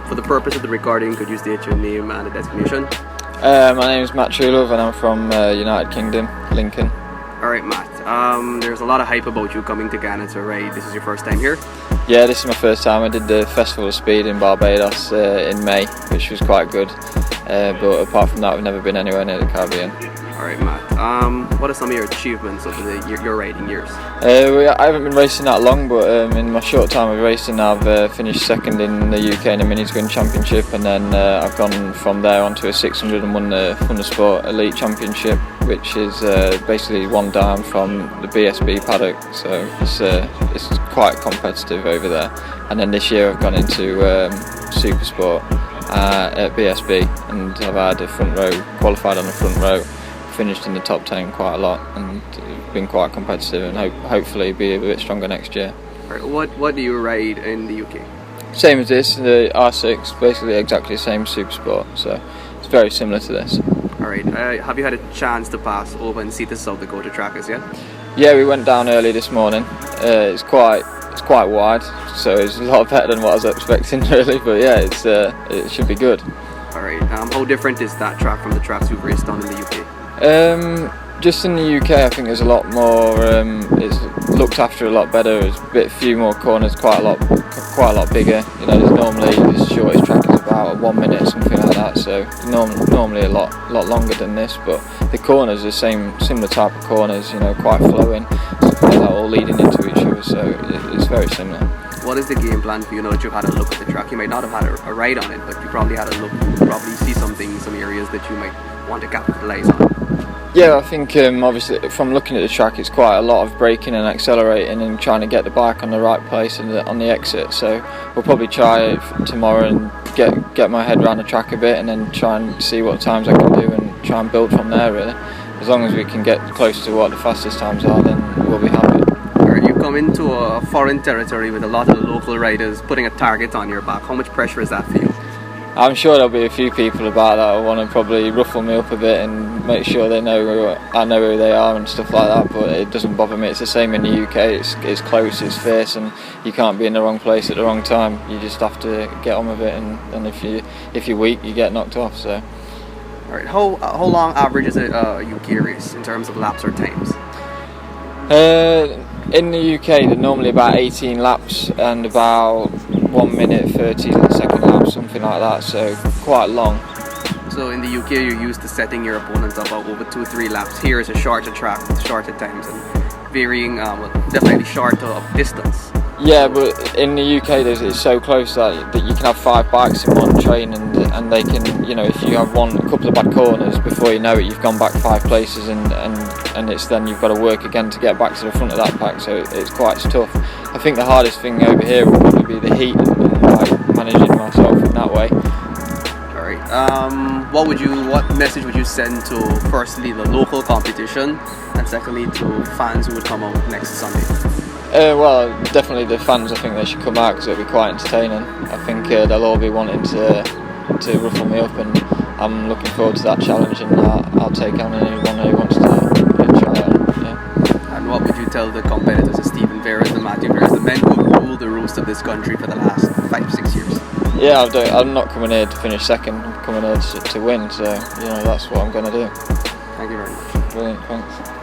For the purpose of the recording, could you state your name and the designation? My name is Matt Truelove and I'm from United Kingdom, Lincoln. Alright Matt, there's a lot of hype about you coming to Ghana to ride. This is your first time here? Yeah, this is my first time. I did the Festival of Speed in Barbados in May, which was quite good. But apart from that, I've never been anywhere near the Caribbean. Alright Matt, what are some of your achievements over your riding years? I haven't been racing that long, but in my short time of racing I've finished second in the UK in the Mini Twin Championship, and then I've gone from there onto a 600 and won the Thundersport Elite Championship, which is basically one down from the BSB paddock, so it's quite competitive over there. And then this year I've gone into Supersport at BSB, and I've had a front row, qualified on the front row, finished in the top 10 quite a lot, and been quite competitive, and hopefully be a bit stronger next year. Right, what do you ride in the UK? Same as this, the R6, basically exactly the same Supersport, so it's very similar to this. Alright, have you had a chance to pass over and see the South Dakota trackers yet? Yeah, we went down early this morning. It's quite wide, so it's a lot better than what I was expecting really, but yeah, it should be good. Alright, how different is that track from the tracks you've raced on in the UK? Just in the UK, I think there's a lot more. It's looked after a lot better. There's few more corners, quite a lot bigger. You know, there's normally the shortest track is about 1 minute, something like that. So normally a lot longer than this. But the corners are similar type of corners. You know, quite flowing, they're all leading into each other. So it's very similar. What is the game plan for you now that you've had a look at the track? You might not have had a ride on it, but you probably had a look. You probably see some areas that you might want to capitalize on. Yeah, I think obviously from looking at the track, it's quite a lot of braking and accelerating and trying to get the bike on the right place and on the exit. So we'll probably try it tomorrow and get my head around the track a bit, and then try and see what times I can do and try and build from there. Really, as long as we can get close to what the fastest times are, then we'll be happy. You come into a foreign territory with a lot of local riders putting a target on your back. How much pressure is that for you? I'm sure there'll be a few people about that who want to probably ruffle me up a bit and make sure they know I know who they are and stuff like that, but it doesn't bother me. It's the same in the UK. It's close, it's fierce, and you can't be in the wrong place at the wrong time. You just have to get on with it, and if you're weak, you get knocked off. So. Alright, how long average is a UK race in terms of laps or times? In the UK, they're normally about 18 laps and about 1 minute 30 second laps, something like that, so quite long. So in the UK, you're used to setting your opponents up over 2-3 laps. Here is a shorter track with shorter times and varying, definitely shorter of distance. Yeah, but in the UK, it's so close that you can have 5 bikes in one train, and they can, you know, if you have a couple of bad corners, before you know it, you've gone back 5 places, and it's then you've got to work again to get back to the front of that pack. So it's quite tough. I think the hardest thing over here will probably be the heat and like managing myself in that way. Alright. What message would you send to firstly the local competition, and secondly to fans who would come out next Sunday? Well, definitely the fans. I think they should come out because it'll be quite entertaining. I think they'll all be wanting to ruffle me up, and I'm looking forward to that challenge, and I'll take on anyone who wants to try it. Yeah. And what would you tell the competitors, the Stephen Veras, the Matthew Veras, the men who have ruled the roast of this country for the last 5-6 years? Yeah, I'm not coming here to finish second. I'm coming here to win. So you know that's what I'm going to do. Thank you very much. Brilliant, thanks.